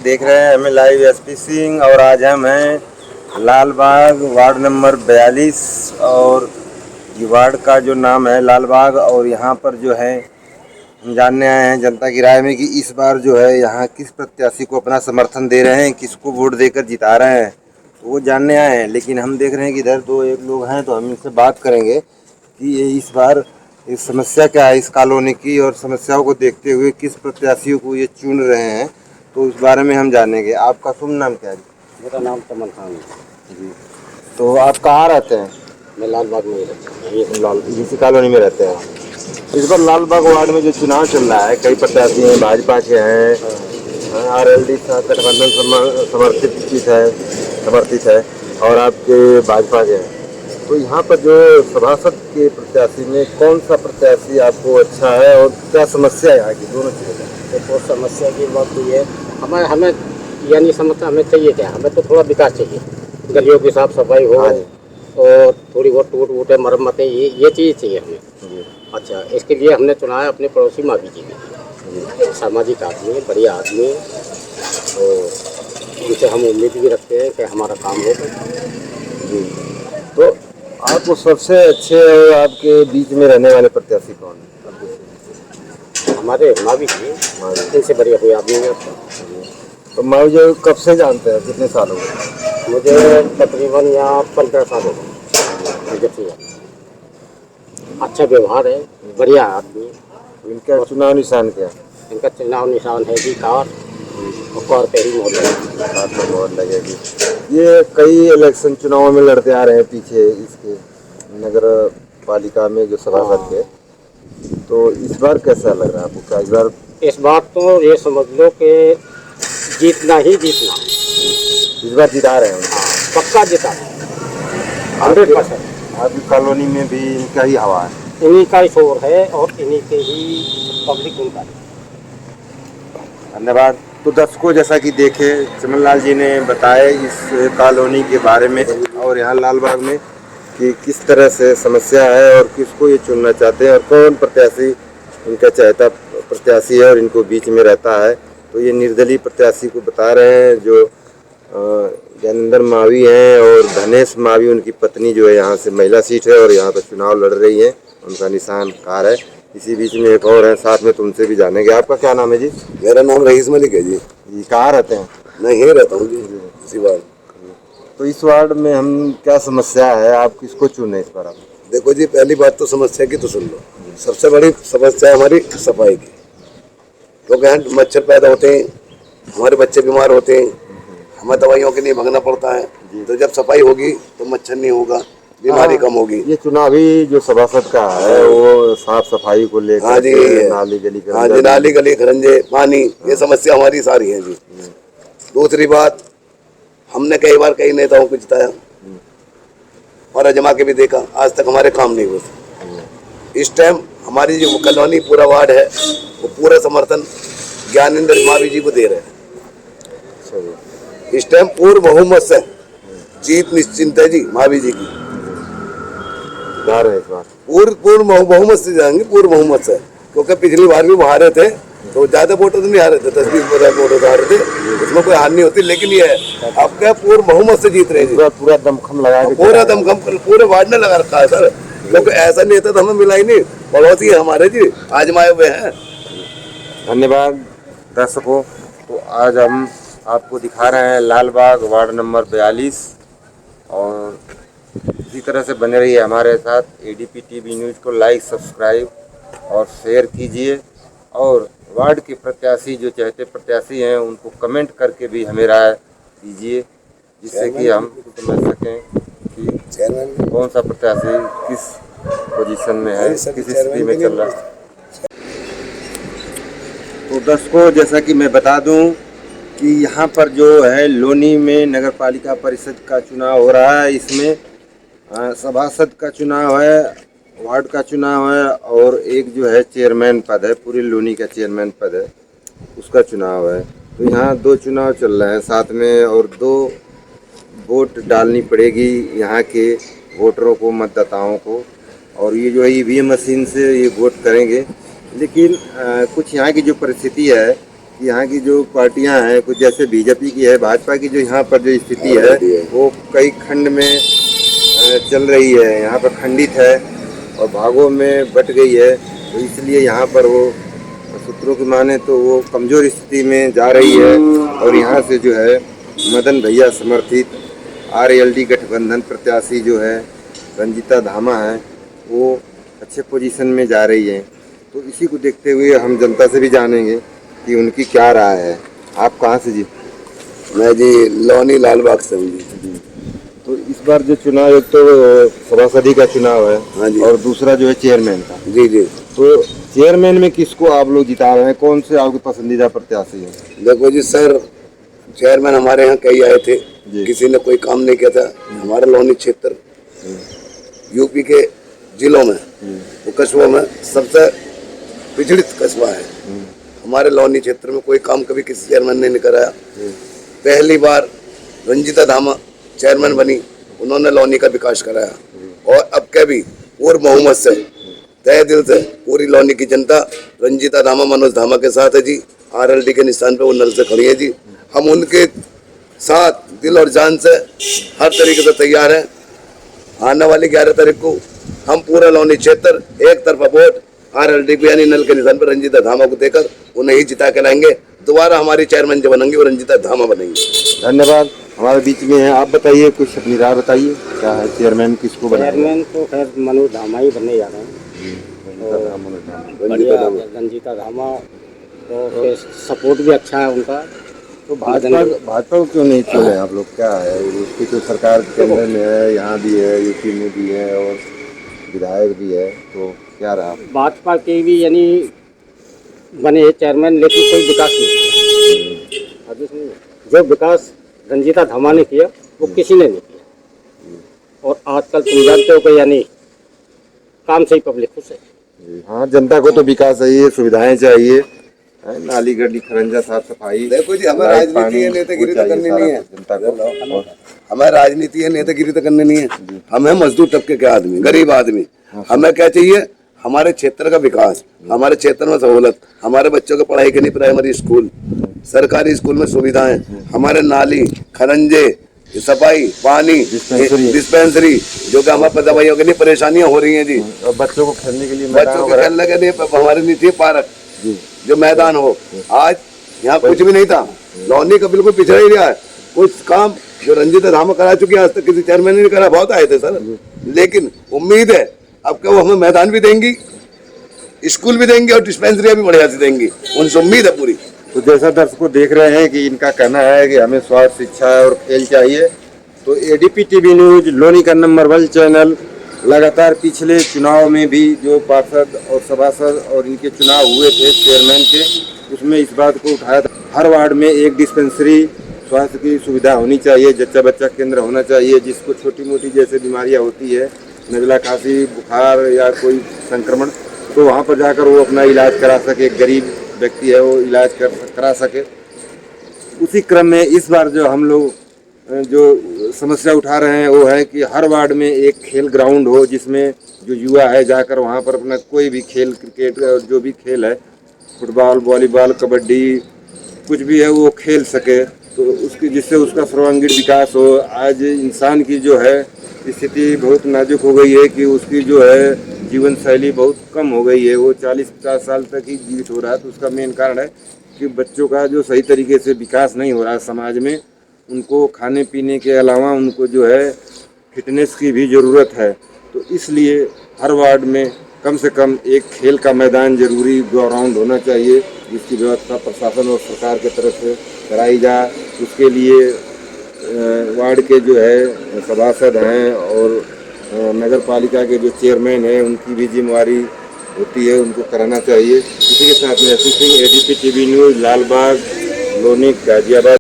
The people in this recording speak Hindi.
देख रहे हैं हमें लाइव एसपी सिंह। और आज हम हैं लाल बाग वार्ड नंबर 42 और ये वार्ड का जो नाम है लाल बाग। और यहाँ पर जो है हम जानने आए हैं जनता की राय में कि इस बार जो है यहाँ किस प्रत्याशी को अपना समर्थन दे रहे हैं, किसको वोट देकर जिता रहे हैं, तो वो जानने आए हैं। लेकिन हम देख रहे हैं कि इधर दो एक लोग हैं, तो हम इनसे बात करेंगे कि ये इस बार इस समस्या क्या है इस कॉलोनी की, और समस्याओं को देखते हुए किस प्रत्याशियों को ये चुन रहे हैं, तो उस बारे में हम जानेंगे। आपका शुभ नाम क्या है? मेरा नाम चमन खान है जी। तो आप कहाँ रहते हैं? मैं लाल बाग में ही रहता हूँ। लाल इसी कॉलोनी में रहते हैं। इस बार लाल बाग वार्ड में जो चुनाव चल रहा है, कई प्रत्याशी हैं, भाजपा के हैं, आरएलडी गठबंधन समर्थित है और आपके भाजपा के हैं। तो यहाँ पर जो सभासद के प्रत्याशी में कौन सा प्रत्याशी आपको अच्छा है और क्या समस्या है यहाँ की, दोनों चीज़ें? देखो, समस्या की बात तो ये हमें हमें यानी समस्या हमें चाहिए क्या, हमें तो थोड़ा विकास चाहिए, गलियों की साफ सफाई हो और थोड़ी बहुत टूट फूटे मरम्मतें, ये चीज़ चाहिए हमें। अच्छा, इसके लिए हमने चुना है अपने पड़ोसी मावी जी को। सामाजिक आदमी, बढ़िया आदमी, और उनसे हम उम्मीद भी रखते हैं कि हमारा काम होगा जी। तो आपको सबसे अच्छे और आपके बीच में रहने वाले प्रत्याशी कौन है? हमारे मावी जी, इनसे बढ़िया कोई आदमी नहीं होता। तो मावी जी कब से जानते हैं, कितने साल हो गए? मुझे तकरीबन यहाँ 15 साल हो गए जब से। अच्छा व्यवहार है, बढ़िया आदमी। इनका चुनाव निशान क्या है? इनका चुनाव निशान है जी कार, और कार पे ही मोहर लगेगी। ये कई इलेक्शन चुनावों में लड़ते आ रहे हैं पीछे इसके नगर पालिका में जो सभासद थे, तो इस बार कैसा लग रहा है आपको? क्या इस बार तो ये समझ लो कि जीतना ही जीतना, इस बार जिता रहे हैं? पक्का जिता 100%। आपकी कॉलोनी में भी इनका ही हवा है? इन्हीं का ही शोर है और इन्हीं के ही पब्लिक उनका। धन्यवाद। तो दर्शकों, जैसा कि देखे चमनलाल जी ने बताया इस कॉलोनी के बारे में और यहाँ लाल बाग में कि किस तरह से समस्या है और किसको ये चुनना चाहते हैं और कौन प्रत्याशी इनका चाहता प्रत्याशी है और इनको बीच में रहता है। तो ये निर्दलीय प्रत्याशी को बता रहे हैं जो ज्ञानेंद्र मावी हैं, और धनेश मावी उनकी पत्नी जो है यहाँ से महिला सीट है और यहाँ पर चुनाव लड़ रही है, उनका निशान कार है। इसी बीच में एक और है साथ में, तुमसे भी जानेंगे। आपका क्या नाम है जी? मेरा नाम रईस मलिक है जी। जी, कहाँ रहते हैं? मैं यहीं रहता हूँ जी, इसी वार्ड। तो इस वार्ड में हम क्या समस्या है, आप किसको चुने इस बार? आप देखो जी, पहली बात तो समस्या की तो सुन लो। सबसे बड़ी समस्या हमारी सफाई की, क्योंकि यहाँ मच्छर पैदा होते हैं, हमारे बच्चे बीमार होते हैं, हमें दवाइयों के लिए भागना पड़ता है। तो जब सफाई होगी तो मच्छर नहीं होगा, बीमारी कम होगी। ये चुनावी जो सभासद का है वो साफ सफाई को लेकर, हाँ जी, नाली गली हाँ जी, नाली गली खरंजे पानी, ये समस्या हमारी सारी है जी। दूसरी बात, हमने कई बार कई नेताओं को जिताया और आजमा के भी देखा, आज तक हमारे काम नहीं हुए। इस टाइम हमारी जो कॉलोनी पूरा वार्ड है वो पूरा समर्थन ज्ञानेंद्र मावी जी को दे रहे हैं। इस टाइम पूर्ण बहुमत से जीत निश्चिंत है जी मावी जी की। पूर्ण बहुमत से जाएंगे, पूर्ण बहुमत से, क्योंकि पिछली बार भी हारे थे तो ज्यादा वोटर तो नहीं हारे थे, 10-20% वोटर हारे थे, उसमें कोई हार नहीं होती। लेकिन ये है अब क्या पूर्ण बहुमत से जीत रहे हैं, पूरा दमखम लगा के, पूरा दमखम पूरे वार्ड ने लगा रखा है सर, क्योंकि ऐसा नहीं था तो हमें मिला ही नहीं, पड़ोसी है हमारे जी, आजमाए हुए हैं। धन्यवाद दर्शकों। तो आज हम आपको दिखा रहे हैं लाल बाग वार्ड नंबर 42, और इसी तरह से बने रहिए हमारे साथ। एडीपी टीवी न्यूज़ को लाइक, सब्सक्राइब और शेयर कीजिए, और वार्ड के प्रत्याशी जो चाहते प्रत्याशी हैं उनको कमेंट करके भी हमें राय दीजिए, जिससे कि हम समझ सकें कि कौन सा प्रत्याशी किस पोजीशन में है, किस स्थिति में चल रहा है। तो दर्शकों, जैसा कि मैं बता दूं कि यहाँ पर जो है लोनी में नगर पालिका परिषद का चुनाव हो रहा है। इसमें सभासद का चुनाव है, वार्ड का चुनाव है, और एक जो है चेयरमैन पद है, पूरी लोनी का चेयरमैन पद है, उसका चुनाव है। तो यहाँ दो चुनाव चल रहे हैं साथ में, और 2 वोट डालनी पड़ेगी यहाँ के वोटरों को, मतदाताओं को, और ये जो है ईवीएम मशीन से ये वोट करेंगे। लेकिन कुछ यहाँ की जो परिस्थिति है कि यहाँ की जो पार्टियां हैं, कुछ जैसे बीजेपी की है, भाजपा की जो यहाँ पर जो स्थिति है वो कई खंड में चल रही है, यहाँ पर खंडित है और भागों में बट गई है। तो इसलिए यहाँ पर वो सूत्रों की माने तो वो कमज़ोर स्थिति में जा रही है और यहाँ से जो है मदन भैया समर्थित आरएलडी गठबंधन प्रत्याशी जो है रंजीता धामा है, वो अच्छे पोजीशन में जा रही है। तो इसी को देखते हुए हम जनता से भी जानेंगे कि उनकी क्या राय है। आप कहाँ से जी? मैं जी लोनी लालबाग से हूँ जी। तो इस बार जो चुनाव, एक तो सभासदी का चुनाव है, हाँ जी, और दूसरा जो है चेयरमैन का। जी जी। तो चेयरमैन में किसको आप लोग जिता रहे हैं? कौन से आपके पसंदीदा प्रत्याशी हैं? देखो जी सर, चेयरमैन हमारे यहाँ कई आए थे, जी। किसी ने कोई काम नहीं किया था। हमारा लोनी क्षेत्र यूपी के जिलों में, वो कस्बों में सबसे पिछड़ित कस्बा है। हमारे लोनी क्षेत्र में कोई काम कभी किसी चेयरमैन ने नहीं कराया। पहली बार रंजीता धामा चेयरमैन बनी, उन्होंने लोनी का विकास कराया और अब के भी और बहुमत से, तहे दिल से पूरी लोनी की जनता रंजीता धामा, मनोज धामा के साथ है जी। आरएलडी के निशान पे वो नल से खड़ी है जी। हम उनके साथ दिल और जान से हर तरीके से तैयार हैं। आने वाली 11 तारीख को हम पूरा लोनी क्षेत्र एक तरफा वोट आरएलडी को यानी नल के निशान पर रंजीता धामा को देकर उन्हें ही जिता के लाएंगे। दोबारा हमारी चेयरमैन जो बनेंगी वो रंजीता धामा बनेंगी। धन्यवाद। हमारे बीच में हैं, आप बताइए, कुछ अपनी राय बताइए, क्या है चेयरमैन किसको बनाएंगे? चेयरमैन तो खैर मनोज धामा ही बनने जा रहे हैं। बढ़िया रंजीता धामा, तो फिर सपोर्ट भी अच्छा है उनका। तो भाजपा को क्यों नहीं चुने आप लोग? क्या है उसकी तो सरकार केंद्र में है, यहाँ भी है, यूपी में भी है और विधायक भी है, तो क्या रहा? भाजपा के भी यानी बने चेयरमैन, लेकिन कोई विकास नहीं। जो विकास रंजीता धामा ने किया वो किसी ने नहीं किया। और आजकल तुम जानते हो कि यानी काम से ही पब्लिक खुश है। हाँ, जनता को तो विकास चाहिए, सुविधाएं चाहिए, नाली गली खरंजा साफ सफाई। देखो जी, हमें राजनीति है, नेतागिरी तो करनी नहीं है जनता को। हमें राजनीति है, नेतागिरी तो करनी नहीं है। हमें मजदूर तबके के आदमी, गरीब आदमी, हमें क्या चाहिए? हमारे क्षेत्र का विकास, हमारे क्षेत्र में सहूलत, हमारे बच्चों को पढ़ाई के लिए प्राइमरी स्कूल, सरकारी स्कूल में सुविधाएं, हमारे नाली खरंजे, सफाई, पानी, डिस्पेंसरी, जो कि हमारे दवाइयों के लिए परेशानियां हो रही हैं जी। और बच्चों को खेलने के लिए, बच्चों के खेलने के लिए हमारे नीचे पार्क, जो मैदान हो। आज यहाँ कुछ भी नहीं था, लोनी का बिल्कुल पिछड़ा ही रहा है। कुछ काम जो रंजीता धामा करा चुकी है, आज तक किसी चेयरमैन ने नहीं करा। बहुत आए थे सर, लेकिन उम्मीद है अब क्या वो हमें मैदान भी देंगी, स्कूल भी देंगे और डिस्पेंसरियां भी बढ़िया से देंगी, उनसे उम्मीद है पूरी। तो जैसा दर्शकों देख रहे हैं कि इनका कहना है कि हमें स्वास्थ्य, शिक्षा और खेल चाहिए, तो एडीपी टीवी न्यूज लोनी का नंबर 1 चैनल लगातार पिछले चुनाव में भी जो पार्षद और सभासद और इनके चुनाव हुए थे चेयरमैन के, उसमें इस बात को उठाया था हर वार्ड में एक डिस्पेंसरी, स्वास्थ्य की सुविधा होनी चाहिए, जच्चा बच्चा केंद्र होना चाहिए, जिसको छोटी मोटी जैसे बीमारियां होती है, नज़ला, खांसी, बुखार या कोई संक्रमण, तो वहाँ पर जाकर वो अपना इलाज करा सके, गरीब व्यक्ति है वो इलाज करा सके। उसी क्रम में इस बार जो हम लोग जो समस्या उठा रहे हैं वो है कि हर वार्ड में एक खेल ग्राउंड हो, जिसमें जो युवा है जाकर वहाँ पर अपना कोई भी खेल, क्रिकेट और जो भी खेल है, फुटबॉल, वॉलीबॉल, कबड्डी, कुछ भी है वो खेल सके, तो उसकी जिससे उसका सर्वांगीण विकास हो। आज इंसान की जो है स्थिति बहुत नाजुक हो गई है कि उसकी जो है जीवन शैली बहुत कम हो गई है, वो 40-50 साल तक ही जीवित हो रहा है। तो उसका मेन कारण है कि बच्चों का जो सही तरीके से विकास नहीं हो रहा है समाज में। उनको खाने पीने के अलावा उनको जो है फिटनेस की भी ज़रूरत है। तो इसलिए हर वार्ड में कम से कम एक खेल का मैदान जरूरी ग्राउंड होना चाहिए, जिसकी व्यवस्था प्रशासन और सरकार की तरफ से कराई जाए। उसके लिए वार्ड के जो है सभासद हैं और नगर पालिका के जो चेयरमैन हैं उनकी भी जिम्मेवारी होती है, उनको कराना चाहिए। इसी के साथ में ADP TV news, Lalbagh, Loni, Ghaziabad.